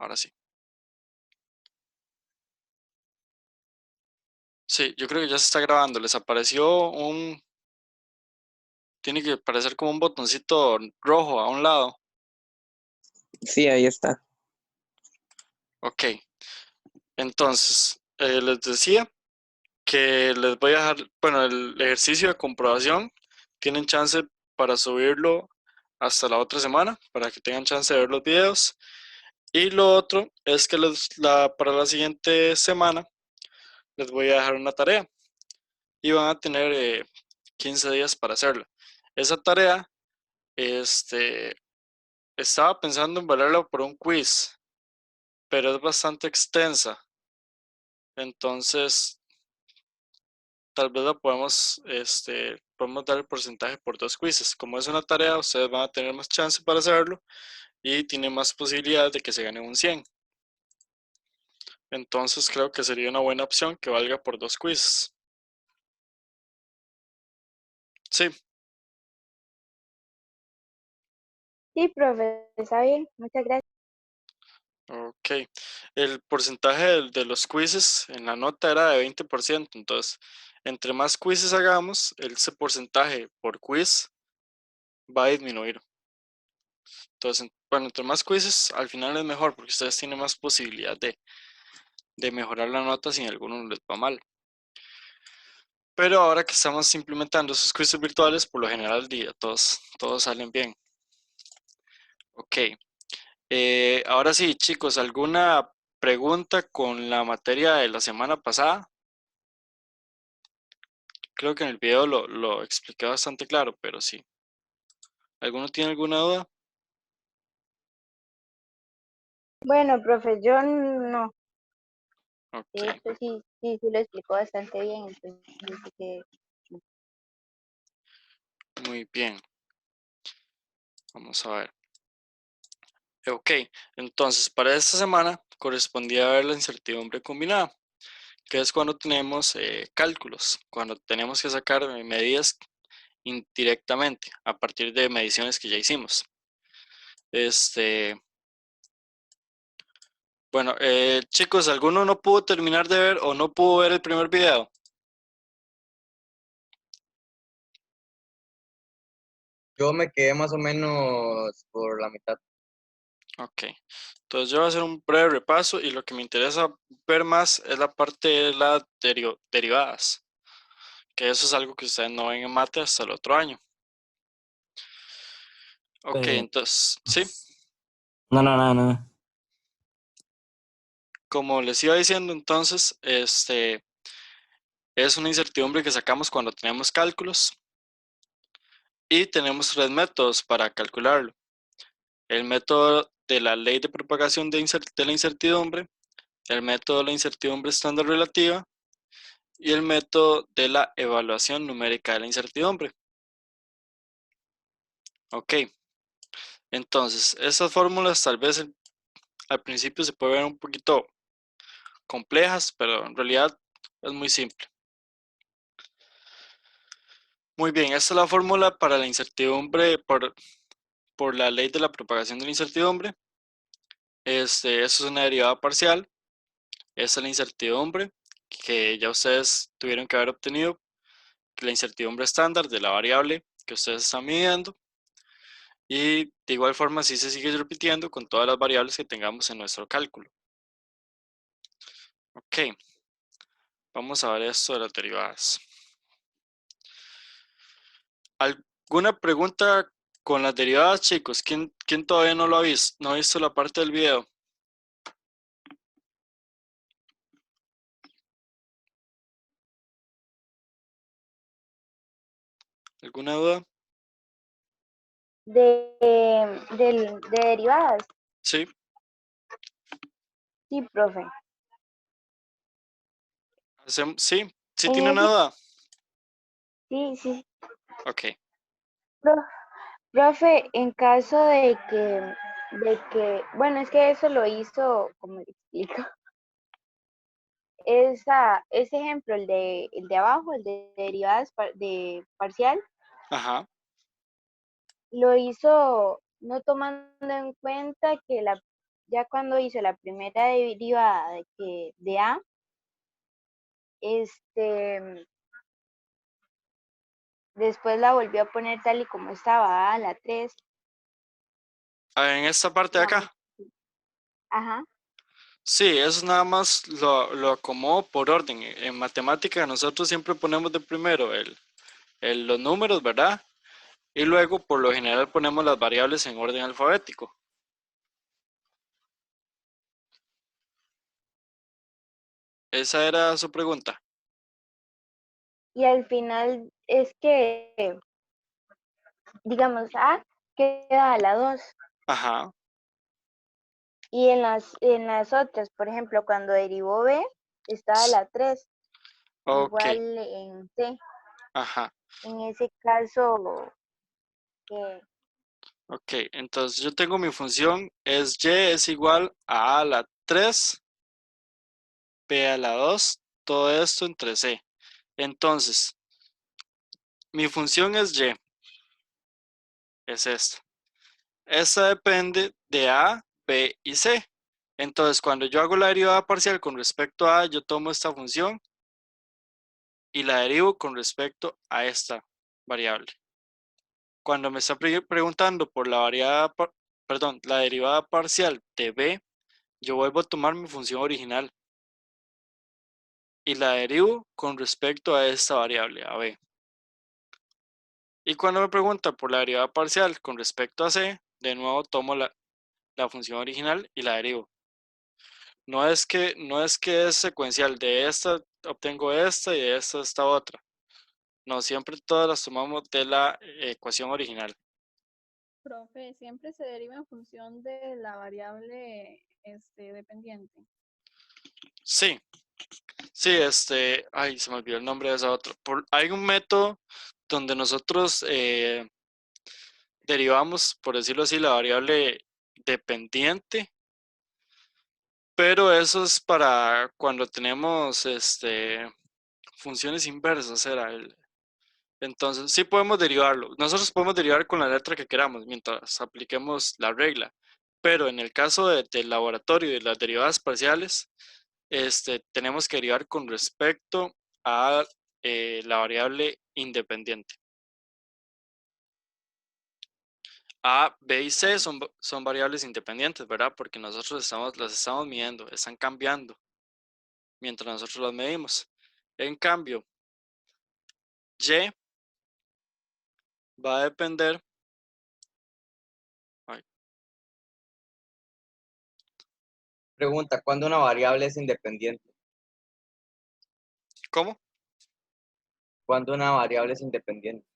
ahora sí. Sí, yo creo que ya se está grabando. Les apareció tiene que aparecer como un botoncito rojo a un lado. Sí, ahí está. Ok, entonces, les decía que les voy a dejar, bueno, el ejercicio de comprobación, tienen chance para subirlo hasta la otra semana, para que tengan chance de ver los videos. Y lo otro es que para la siguiente semana les voy a dejar una tarea y van a tener 15 días para hacerla. Esa tarea, este, estaba pensando en valerla por un quiz, pero es bastante extensa. Entonces, tal vez la podemos dar el porcentaje por 2 quizzes. Como es una tarea, ustedes van a tener más chance para hacerlo y tienen más posibilidades de que se ganen un 100. Entonces, creo que sería una buena opción que valga por 2 quizzes. Sí, Sí, profe, está bien, muchas gracias. ok. El porcentaje de los quizzes en la nota era de 20%. Entonces, entre más quizzes hagamos, ese porcentaje por quiz va a disminuir. Entonces, bueno, entre más quizzes, al final es mejor porque ustedes tienen más posibilidad de mejorar la nota si en alguno les va mal. Pero ahora que estamos implementando esos quizzes virtuales, por lo general todos salen bien. Ok. Ahora sí, chicos, ¿alguna pregunta con la materia de la semana pasada? Creo que en el video lo expliqué bastante claro, pero sí. ¿Alguno tiene alguna duda? Bueno, profe, yo no. De Ok, hecho, sí lo explicó bastante bien, entonces dice que muy bien. Vamos a ver. Ok, entonces para esta semana correspondía ver la incertidumbre combinada, que es cuando tenemos cálculos, cuando tenemos que sacar medidas indirectamente a partir de mediciones que ya hicimos. Bueno, chicos, ¿alguno no pudo terminar de ver o no pudo ver el primer video? Yo me quedé más o menos por la mitad. Ok, entonces yo voy a hacer un breve repaso y lo que me interesa ver más es la parte de las derivadas, que eso es algo que ustedes no ven en mate hasta el otro año. Ok, entonces, sí, No, no, no, no. como les iba diciendo, entonces, es una incertidumbre que sacamos cuando tenemos cálculos y tenemos 3 métodos para calcularlo. El método de la ley de propagación de la incertidumbre, el método de la incertidumbre estándar relativa y el método de la evaluación numérica de la incertidumbre. Ok, entonces, estas fórmulas tal vez al principio se pueden ver un poquito complejas, pero en realidad es muy simple. Muy bien, esta es la fórmula para la incertidumbre por la ley de la propagación de la incertidumbre. Eso es una derivada parcial. Esa es la incertidumbre que ya ustedes tuvieron que haber obtenido, la incertidumbre estándar de la variable que ustedes están midiendo. Y de igual forma, así se sigue repitiendo con todas las variables que tengamos en nuestro cálculo. Ok, vamos a ver esto de las derivadas. ¿Alguna pregunta con las derivadas, chicos? ¿Quién todavía no lo ha visto? ¿No ha visto la parte del video? ¿Alguna duda? de derivadas. Sí, Sí, profe. sí En tiene una ese, duda. sí. Ok, Pro- Profe, en caso bueno, es que eso lo hizo, como le explico, ese ejemplo, el de abajo, el de derivadas de parcial, ajá, lo hizo no tomando en cuenta que ya cuando hizo la primera derivada de A, este, después la volvió a poner tal y como estaba, a la 3, En esta parte de digamos. acá. Ajá. Sí, eso nada más lo acomodo por orden. En matemática nosotros siempre ponemos de primero los números, ¿verdad? Y luego por lo general ponemos las variables en orden alfabético. Esa era su pregunta. Y al final es que, digamos, A queda a la 2. Ajá, Y en las otras, por ejemplo, cuando derivó B, estaba la 3. ok, Igual en C. ajá, En ese caso, que ok. Entonces yo tengo mi función es y es igual a la 3, b a la 2, todo esto entre c. Entonces, mi función es y, es esta. Esta depende de a, b y c. Entonces, cuando yo hago la derivada parcial con respecto a, yo tomo esta función y la derivo con respecto a esta variable. Cuando me está preguntando por la derivada parcial de b, yo vuelvo a tomar mi función original y la derivo con respecto a esta variable, a b. Y cuando me pregunta por la derivada parcial con respecto a c, de nuevo tomo la función original y la derivo. No es que es secuencial, de esta obtengo esta y de esta otra. No, siempre todas las tomamos de la ecuación original. Profe, siempre se deriva en función de la variable dependiente. Sí, sí, ay, se me olvidó el nombre de esa otra. Hay un método donde nosotros derivamos, por decirlo así, la variable dependiente, pero eso es para cuando tenemos funciones inversas, entonces sí podemos derivarlo. Nosotros podemos derivar con la letra que queramos mientras apliquemos la regla, pero en el caso del laboratorio y de las derivadas parciales, tenemos que derivar con respecto a la variable independiente. A, B y C son variables independientes, ¿verdad? Porque nosotros las estamos midiendo, están cambiando mientras nosotros las medimos. En cambio, Y va a depender. Ay, Pregunta, ¿cuándo una variable es independiente? ¿cómo? ¿Cuándo una variable es independiente?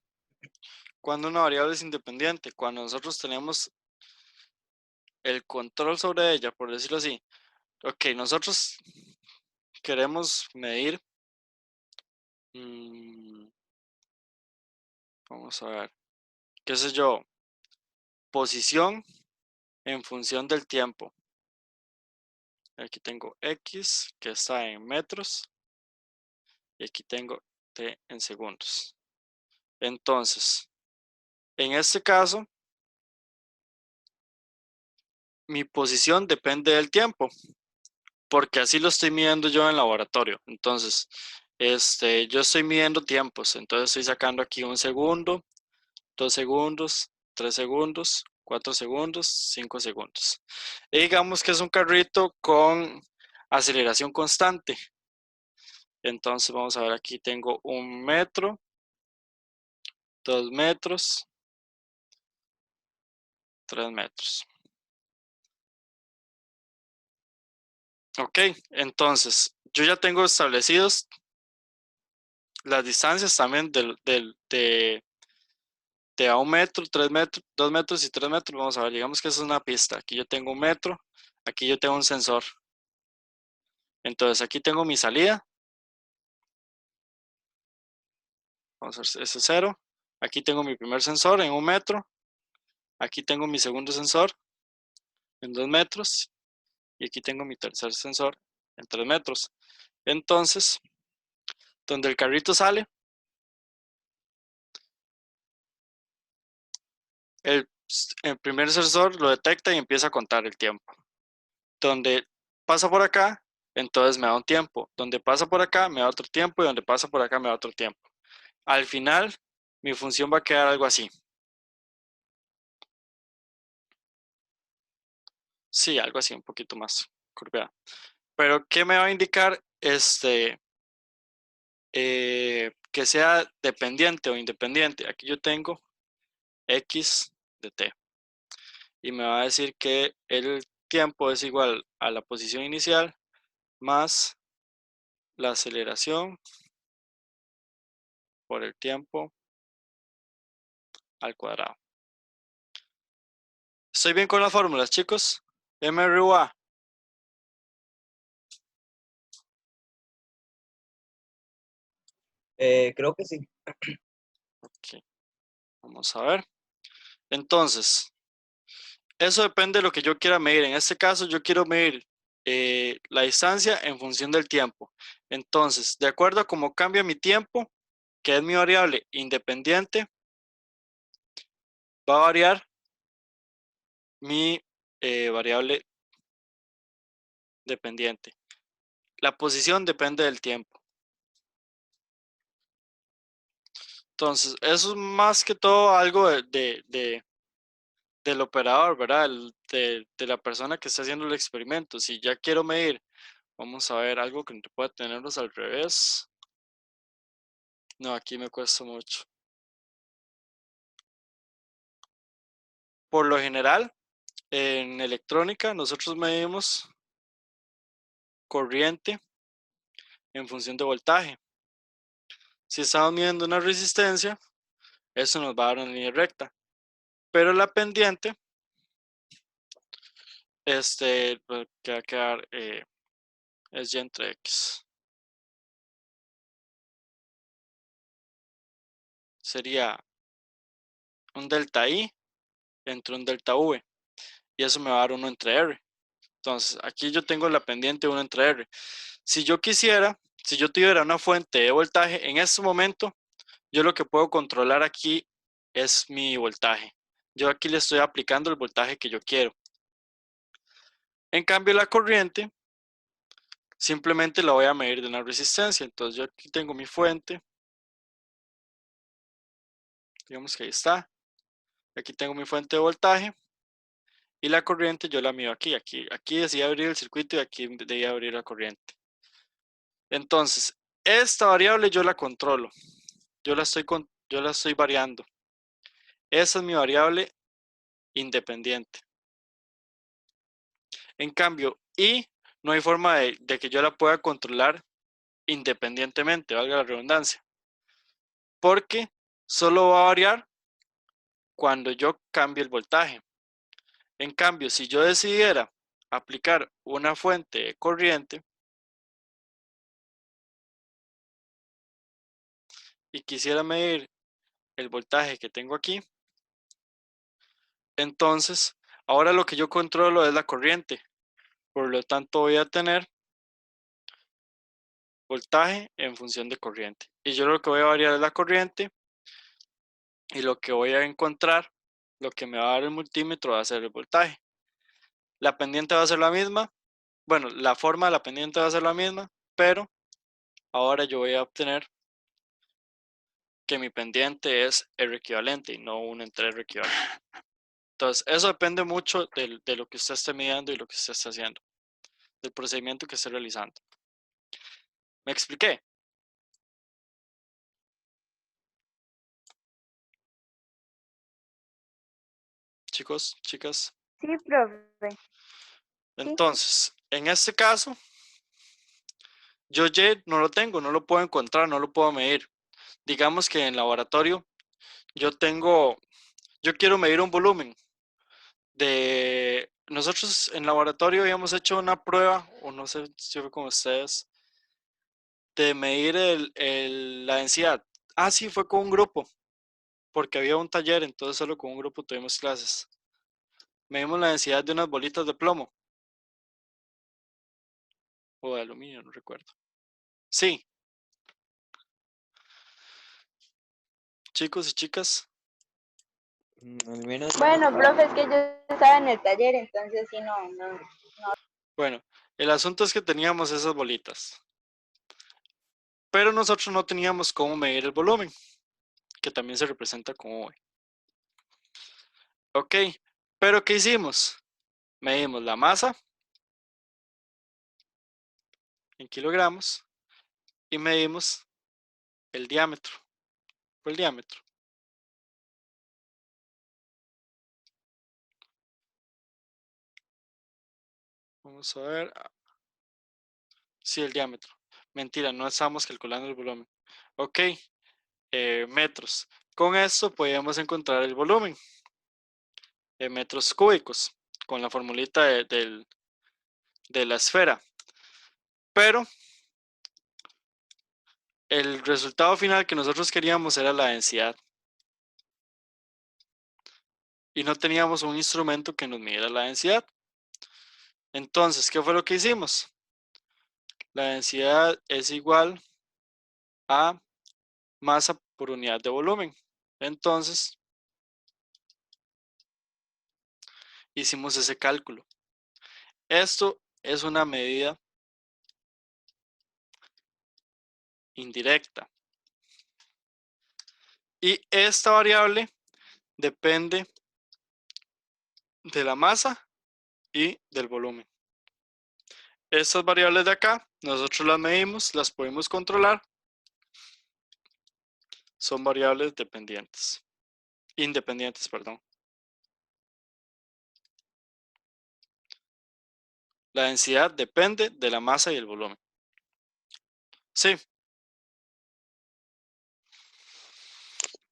Cuando una variable es independiente, cuando nosotros tenemos el control sobre ella, por decirlo así. Ok, nosotros queremos medir, vamos a ver, qué sé yo, posición en función del tiempo. Aquí tengo X, que está en metros, y aquí tengo T en segundos. Entonces, en este caso, mi posición depende del tiempo, porque así lo estoy midiendo yo en el laboratorio. Entonces, yo estoy midiendo tiempos, entonces estoy sacando aquí 1 segundo, 2 segundos, 3 segundos, 4 segundos, 5 segundos. Y digamos que es un carrito con aceleración constante. Entonces vamos a ver, aquí tengo 1 metro, 2 metros, 3 metros. Ok, entonces yo ya tengo establecidos las distancias también de a 1 metro, 3 metros, 2 metros y 3 metros. Vamos a ver, digamos que es una pista. Aquí yo tengo 1 metro, aquí yo tengo un sensor. Entonces aquí tengo mi salida. Vamos a ver, ese es 0. Aquí tengo mi primer sensor en 1 metro. Aquí tengo mi segundo sensor en 2 metros. Y aquí tengo mi tercer sensor en 3 metros. Entonces, donde el carrito sale, el primer sensor lo detecta y empieza a contar el tiempo. donde pasa por acá, entonces me da un tiempo. Donde pasa por acá, me da otro tiempo. Y donde pasa por acá, me da otro tiempo. Al final, mi función va a quedar algo así. Sí, algo así, un poquito más curveada. Pero, ¿qué me va a indicar que sea dependiente o independiente? Aquí yo tengo x de t. Y me va a decir que el tiempo es igual a la posición inicial más la aceleración por el tiempo al cuadrado. ¿Estoy bien con las fórmulas, chicos? MRUA. Creo que sí. Ok, vamos a ver. Entonces, eso depende de lo que yo quiera medir. En este caso, yo quiero medir la distancia en función del tiempo. Entonces, de acuerdo a cómo cambia mi tiempo, que es mi variable independiente, va a variar mi variable dependiente. La posición depende del tiempo. Entonces, eso es más que todo algo del operador, ¿verdad? De la persona que está haciendo el experimento. Si ya quiero medir, vamos a ver algo que pueda tenerlos al revés. No, aquí me cuesta mucho. Por lo general, en electrónica, nosotros medimos corriente en función de voltaje. Si estamos midiendo una resistencia, eso nos va a dar una línea recta. Pero la pendiente, pues, que va a quedar es y entre x. Sería un delta i entre un delta v. Y eso me va a dar 1 entre r. Entonces, aquí yo tengo la pendiente 1 entre r. Si yo quisiera, si yo tuviera una fuente de voltaje, en este momento, yo lo que puedo controlar aquí es mi voltaje. Yo aquí le estoy aplicando el voltaje que yo quiero. En cambio, la corriente, simplemente la voy a medir de una resistencia. Entonces, yo aquí tengo mi fuente. Digamos que ahí está. Aquí tengo mi fuente de voltaje. Y la corriente yo la mido aquí. Aquí decía abrir el circuito y aquí debía abrir la corriente. Entonces, esta variable yo la controlo. Yo la estoy variando. Esa es mi variable independiente. En cambio, y no hay forma de que yo la pueda controlar independientemente, valga la redundancia. Porque solo va a variar cuando yo cambie el voltaje. En cambio, si yo decidiera aplicar una fuente de corriente y quisiera medir el voltaje que tengo aquí, entonces ahora lo que yo controlo es la corriente. Por lo tanto, voy a tener voltaje en función de corriente. Y yo lo que voy a variar es la corriente y lo que voy a encontrar, lo que me va a dar el multímetro va a ser el voltaje. La pendiente va a ser la misma. Bueno, la forma de la pendiente va a ser la misma, pero ahora yo voy a obtener que mi pendiente es R equivalente y no 1 entre R equivalente. Entonces, eso depende mucho de lo que usted esté midiendo y lo que usted esté haciendo, del procedimiento que esté realizando. ¿Me expliqué? Chicos, chicas. Sí, profe. Entonces, en este caso, yo Y no lo tengo, no lo puedo encontrar, no lo puedo medir. Digamos que en laboratorio yo quiero medir un volumen. Nosotros en laboratorio habíamos hecho una prueba, o no sé si fue con ustedes, de medir la densidad. Ah, sí, fue con un grupo, porque había un taller, entonces solo con un grupo tuvimos clases. Medimos la densidad de unas bolitas de plomo, o de aluminio, no recuerdo. Sí, chicos y chicas. Al menos Bueno, profe, es que yo estaba en el taller, entonces sí, no. Bueno, el asunto es que teníamos esas bolitas, pero nosotros no teníamos cómo medir el volumen, que también se representa con V. Ok, pero ¿qué hicimos? Medimos la masa en kilogramos y medimos el diámetro. Fue el diámetro. Vamos a ver. Sí, el diámetro. Mentira, no estamos calculando el volumen. Ok, metros. Con esto podemos encontrar el volumen en metros cúbicos con la formulita de la esfera. Pero el resultado final que nosotros queríamos era la densidad. Y no teníamos un instrumento que nos midiera la densidad. Entonces, ¿qué fue lo que hicimos? La densidad es igual a masa por unidad de volumen. Entonces, hicimos ese cálculo. Esto es una medida indirecta. Y esta variable depende de la masa y del volumen. Estas variables de acá, nosotros las medimos, las podemos controlar. Son variables independientes, perdón. La densidad depende de la masa y el volumen. Sí.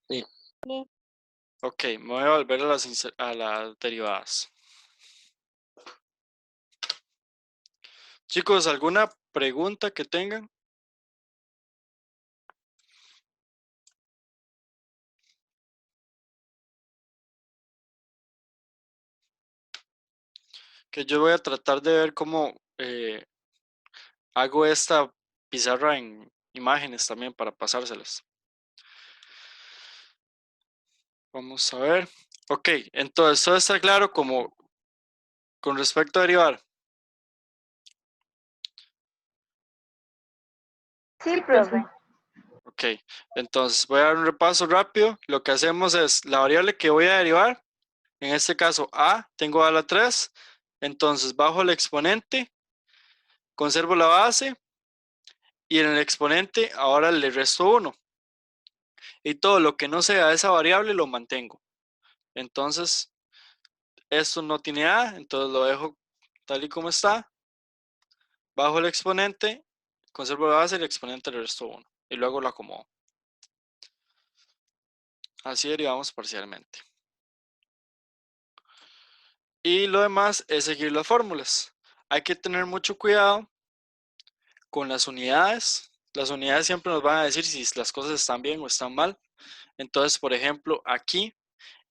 Sí. Sí. Ok, me voy a volver a las derivadas. Chicos, ¿alguna pregunta que tengan? Que yo voy a tratar de ver cómo hago esta pizarra en imágenes también para pasárselas. Vamos a ver. Ok, entonces todo está claro como con respecto a derivar. Sí, profe. Ok, entonces voy a dar un repaso rápido. Lo que hacemos es la variable que voy a derivar, en este caso a, tengo a la 3, entonces bajo el exponente, conservo la base y en el exponente ahora le resto 1. Y todo lo que no sea esa variable lo mantengo. Entonces, esto no tiene a, entonces lo dejo tal y como está. Bajo el exponente, conservo la base y el exponente le resto 1. Y luego lo acomodo. Así derivamos parcialmente. Y lo demás es seguir las fórmulas. Hay que tener mucho cuidado con las unidades. Las unidades siempre nos van a decir si las cosas están bien o están mal. Entonces, por ejemplo, aquí,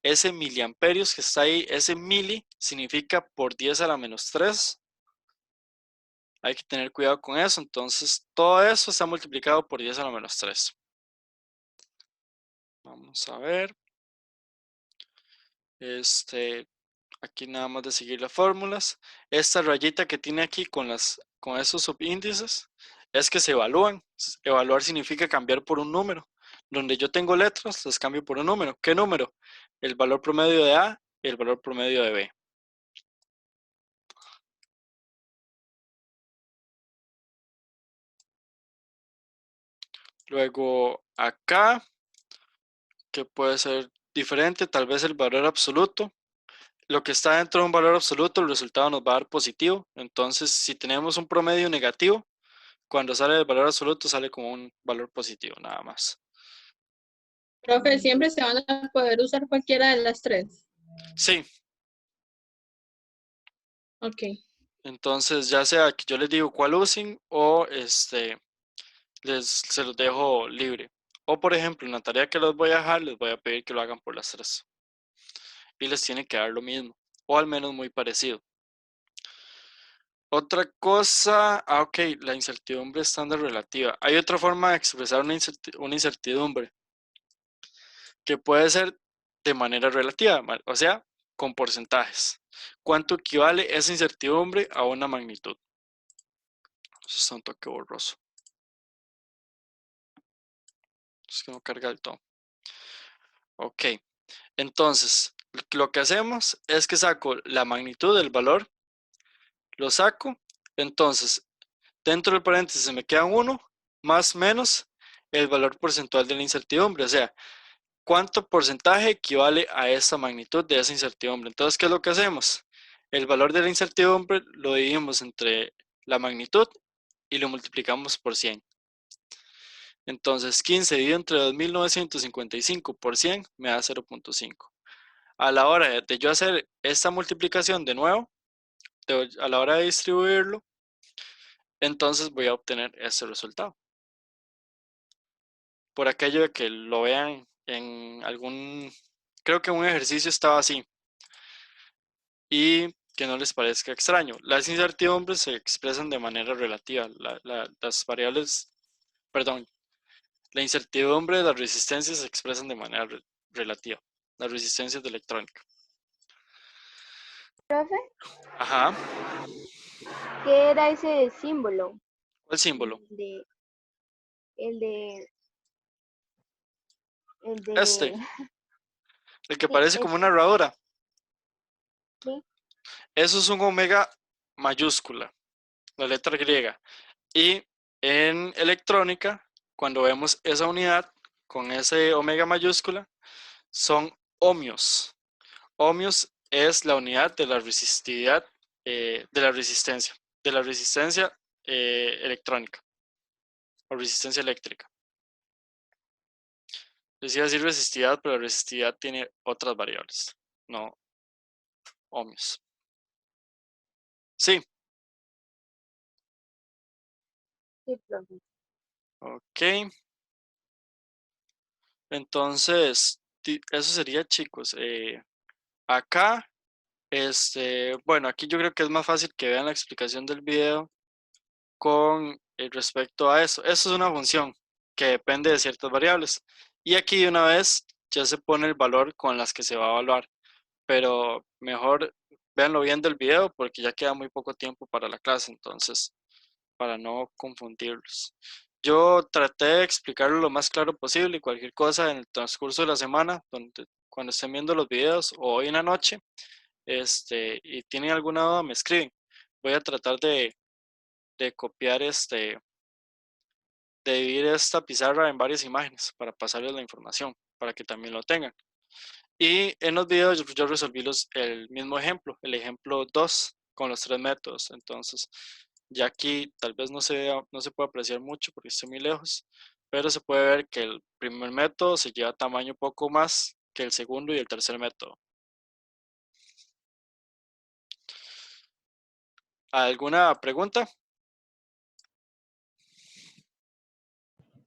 ese miliamperios que está ahí, ese mili significa por 10 a la menos 3. Hay que tener cuidado con eso. Entonces, todo eso está multiplicado por 10 a la menos 3. Vamos a ver. Aquí nada más de seguir las fórmulas. Esta rayita que tiene aquí con esos subíndices es que se evalúan. Evaluar significa cambiar por un número. Donde yo tengo letras, las cambio por un número. ¿Qué número? El valor promedio de A y el valor promedio de B. Luego acá, que puede ser diferente, tal vez el valor absoluto. Lo que está dentro de un valor absoluto, el resultado nos va a dar positivo. Entonces, si tenemos un promedio negativo, cuando sale el valor absoluto sale como un valor positivo, nada más. Profe, siempre se van a poder usar cualquiera de las tres. Sí. Ok. Entonces, ya sea que yo les digo cuál usen o se los dejo libre. O por ejemplo, en la tarea que les voy a dejar, les voy a pedir que lo hagan por las tres. Y les tiene que dar lo mismo, o al menos muy parecido. Otra cosa, ok, la incertidumbre estándar relativa. Hay otra forma de expresar una incertidumbre que puede ser de manera relativa, o sea, con porcentajes. ¿Cuánto equivale esa incertidumbre a una magnitud? Eso está un toque borroso. Es que no carga del todo. Ok. Entonces, lo que hacemos es que saco la magnitud del valor, lo saco, entonces dentro del paréntesis me queda 1 más menos el valor porcentual de la incertidumbre, o sea, cuánto porcentaje equivale a esta magnitud de esa incertidumbre. Entonces, ¿qué es lo que hacemos? El valor de la incertidumbre lo dividimos entre la magnitud y lo multiplicamos por 100. Entonces, 15 dividido entre 2.955 por 100 me da 0.5. A la hora de yo hacer esta multiplicación de nuevo, a la hora de distribuirlo, entonces voy a obtener este resultado. Por aquello de que lo vean en algún, creo que un ejercicio estaba así, y que no les parezca extraño. Las incertidumbres se expresan de manera relativa. Las variables, perdón, la incertidumbre de las resistencias se expresan de manera relativa. Las resistencias de electrónica. Profe, Ajá. ¿qué era ese símbolo? ¿Cuál símbolo? El de, Este, el que sí, parece como una herradura. sí. Eso es un omega mayúscula, la letra griega. Y en electrónica, cuando vemos esa unidad con ese omega mayúscula, son ohmios. Ohmios es la unidad de la resistividad, de la resistencia electrónica o resistencia eléctrica. Les iba a decir resistividad, pero la resistividad tiene otras variables, no ohmios. Sí, Sí, profe. ok. Entonces, eso sería, chicos. Acá, bueno, aquí yo creo que es más fácil que vean la explicación del video con respecto a eso. Eso es una función que depende de ciertas variables. Y aquí de una vez ya se pone el valor con las que se va a evaluar. Pero mejor véanlo bien del video porque ya queda muy poco tiempo para la clase, entonces, para no confundirlos. Yo traté de explicarlo lo más claro posible y cualquier cosa en el transcurso de la semana, cuando estén viendo los videos o hoy en la noche, y tienen alguna duda, me escriben. Voy a tratar de copiar de dividir esta pizarra en varias imágenes para pasarles la información, para que también lo tengan. Y en los videos yo resolví el mismo ejemplo, el ejemplo 2 con los 3 métodos. Entonces, ya aquí tal vez no se puede apreciar mucho porque estoy muy lejos, pero se puede ver que el primer método se lleva tamaño poco más que el segundo y el tercer método. ¿Alguna pregunta?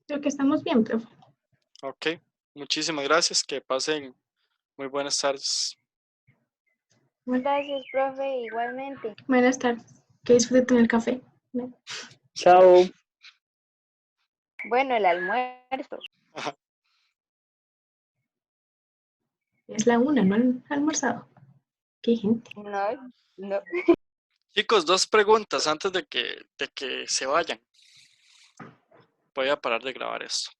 Creo que estamos bien, profe. Ok, muchísimas gracias, que pasen muy buenas tardes. Gracias, profe, igualmente. Buenas tardes. Que disfruten el café. Chao. Bueno, el almuerzo. Es la 1, no han almorzado. Qué gente. No, no. Chicos, 2 preguntas antes de que se vayan. Voy a parar de grabar esto.